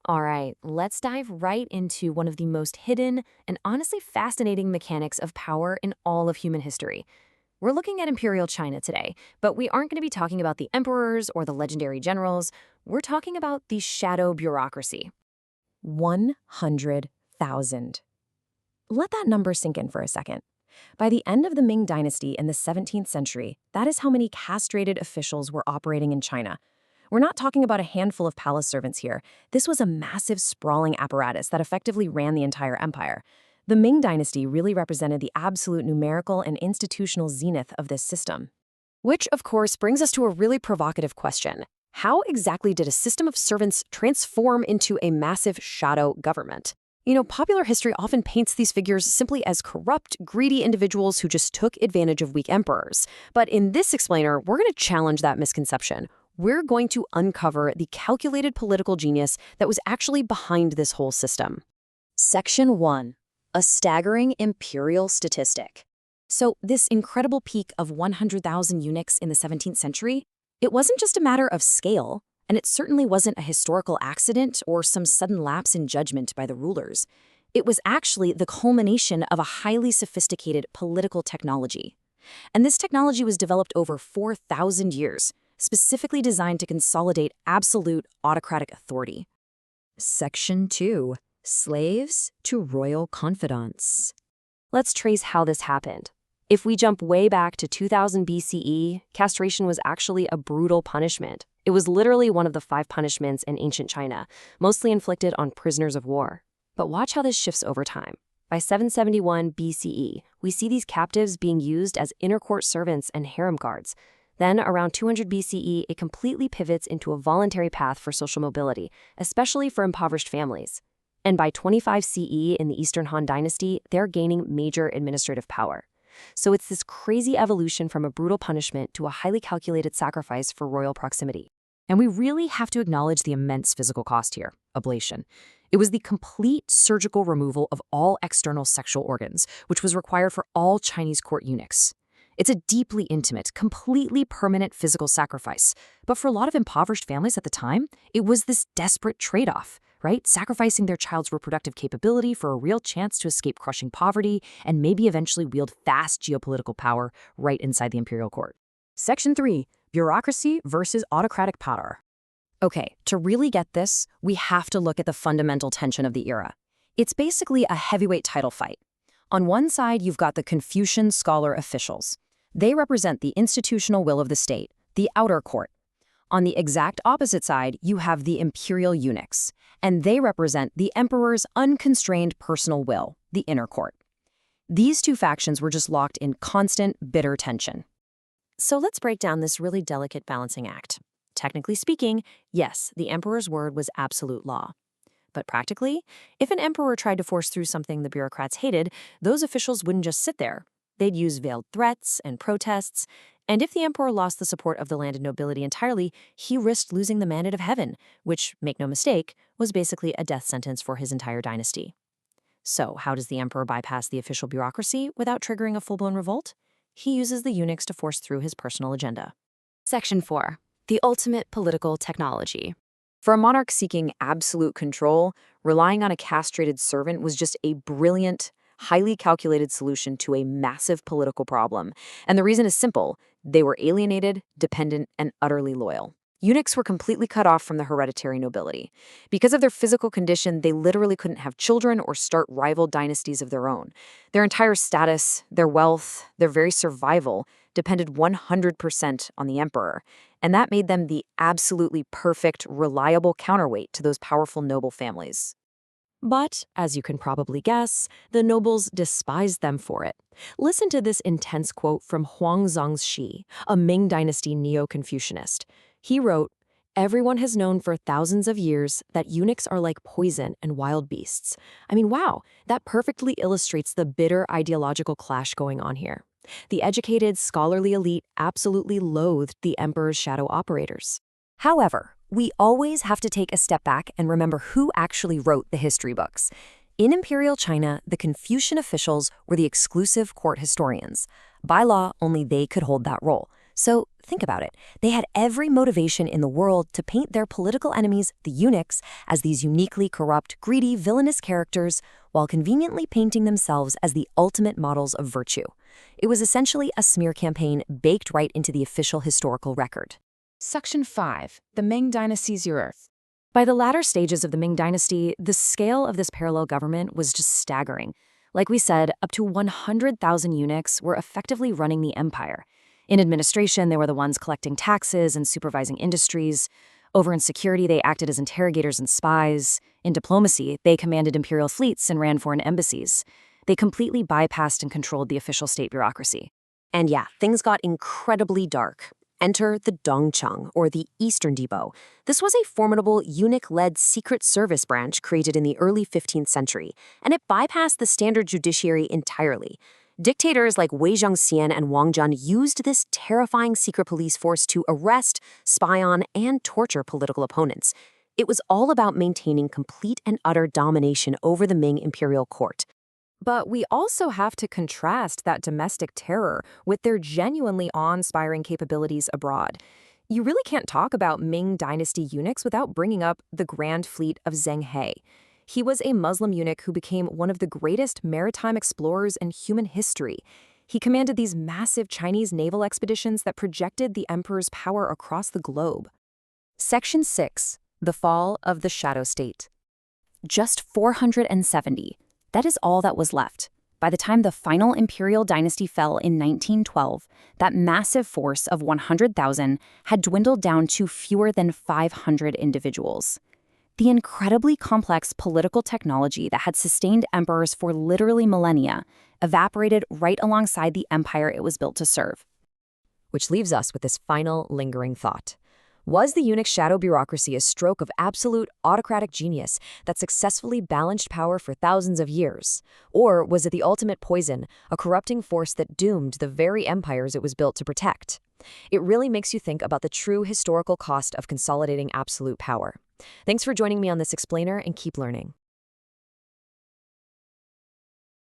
All right, let's dive right into one of the most hidden and honestly fascinating mechanics of power in all of human history. We're looking at Imperial China today, but we aren't going to be talking about the emperors or the legendary generals. We're talking about the shadow bureaucracy. 100,000. Let that number sink in for a second. By the end of the Ming Dynasty in the 17th century, that is how many castrated officials were operating in China. We're not talking about a handful of palace servants here. This was a massive, sprawling apparatus that effectively ran the entire empire. The Ming Dynasty really represented the absolute numerical and institutional zenith of this system. Which, of course, brings us to a really provocative question. How exactly did a system of servants transform into a massive shadow government? Popular history often paints these figures simply as corrupt, greedy individuals who just took advantage of weak emperors. But in this explainer, we're going to challenge that misconception. We're going to uncover the calculated political genius that was actually behind this whole system. Section 1. A staggering imperial statistic. So this incredible peak of 100,000 eunuchs in the 17th century, it wasn't just a matter of scale, and it certainly wasn't a historical accident or some sudden lapse in judgment by the rulers. It was actually the culmination of a highly sophisticated political technology. And this technology was developed over 4,000 years, specifically designed to consolidate absolute autocratic authority. Section 2. Slaves to royal confidants. Let's trace how this happened. If we jump way back to 2000 BCE, castration was actually a brutal punishment. It was literally one of the 5 punishments in ancient China, mostly inflicted on prisoners of war. But watch how this shifts over time. By 771 BCE, we see these captives being used as inner court servants and harem guards. Then, around 200 BCE, it completely pivots into a voluntary path for social mobility, especially for impoverished families. And by 25 CE in the Eastern Han Dynasty, they're gaining major administrative power. So it's this crazy evolution from a brutal punishment to a highly calculated sacrifice for royal proximity. And we really have to acknowledge the immense physical cost here, ablation. It was the complete surgical removal of all external sexual organs, which was required for all Chinese court eunuchs. It's a deeply intimate, completely permanent physical sacrifice. But for a lot of impoverished families at the time, it was this desperate trade-off, right? Sacrificing their child's reproductive capability for a real chance to escape crushing poverty and maybe eventually wield vast geopolitical power right inside the imperial court. Section 3. Bureaucracy versus autocratic power. Okay, to really get this, we have to look at the fundamental tension of the era. It's basically a heavyweight title fight. On one side, you've got the Confucian scholar officials. They represent the institutional will of the state, the outer court. On the exact opposite side, you have the imperial eunuchs, and they represent the emperor's unconstrained personal will, the inner court. These two factions were just locked in constant, bitter tension. So let's break down this really delicate balancing act. Technically speaking, yes, the emperor's word was absolute law. But practically, if an emperor tried to force through something the bureaucrats hated, those officials wouldn't just sit there. They'd use veiled threats and protests. And if the emperor lost the support of the landed nobility entirely, he risked losing the mandate of heaven, which, make no mistake, was basically a death sentence for his entire dynasty. So how does the emperor bypass the official bureaucracy without triggering a full-blown revolt? He uses the eunuchs to force through his personal agenda. Section 4. The ultimate political technology. For a monarch seeking absolute control, relying on a castrated servant was just a brilliant, highly calculated solution to a massive political problem. And the reason is simple. They were alienated, dependent, and utterly loyal. Eunuchs were completely cut off from the hereditary nobility. Because of their physical condition, they literally couldn't have children or start rival dynasties of their own. Their entire status, their wealth, their very survival depended 100% on the emperor. And that made them the absolutely perfect, reliable counterweight to those powerful noble families. But, as you can probably guess, the nobles despised them for it. Listen to this intense quote from Huang Zongxi, a Ming Dynasty neo-Confucianist. He wrote, "Everyone has known for thousands of years that eunuchs are like poison and wild beasts." I mean, wow, that perfectly illustrates the bitter ideological clash going on here. The educated, scholarly elite absolutely loathed the emperor's shadow operators. However, we always have to take a step back and remember who actually wrote the history books. In imperial China, the Confucian officials were the exclusive court historians. By law, only they could hold that role. So think about it. They had every motivation in the world to paint their political enemies, the eunuchs, as these uniquely corrupt, greedy, villainous characters, while conveniently painting themselves as the ultimate models of virtue. It was essentially a smear campaign baked right into the official historical record. Section 5. The Ming Dynasty's Eunuchs. By the latter stages of the Ming Dynasty, the scale of this parallel government was just staggering. Like we said, up to 100,000 eunuchs were effectively running the empire. In administration, they were the ones collecting taxes and supervising industries. Over in security, they acted as interrogators and spies. In diplomacy, they commanded imperial fleets and ran foreign embassies. They completely bypassed and controlled the official state bureaucracy. And yeah, things got incredibly dark. Enter the Dongcheng, or the Eastern Depot. This was a formidable eunuch-led secret service branch created in the early 15th century, and it bypassed the standard judiciary entirely. Dictators like Wei Zhongxian and Wang Jun used this terrifying secret police force to arrest, spy on, and torture political opponents. It was all about maintaining complete and utter domination over the Ming imperial court. But we also have to contrast that domestic terror with their genuinely awe-inspiring capabilities abroad. You really can't talk about Ming Dynasty eunuchs without bringing up the Grand Fleet of Zheng He. He was a Muslim eunuch who became one of the greatest maritime explorers in human history. He commanded these massive Chinese naval expeditions that projected the emperor's power across the globe. Section 6. The Fall of the Shadow State. Just 470. That is all that was left. By the time the final imperial dynasty fell in 1912, that massive force of 100,000 had dwindled down to fewer than 500 individuals. The incredibly complex political technology that had sustained emperors for literally millennia evaporated right alongside the empire it was built to serve. Which leaves us with this final lingering thought. Was the eunuch shadow bureaucracy a stroke of absolute autocratic genius that successfully balanced power for thousands of years? Or was it the ultimate poison, a corrupting force that doomed the very empires it was built to protect? It really makes you think about the true historical cost of consolidating absolute power. Thanks for joining me on this explainer, and keep learning.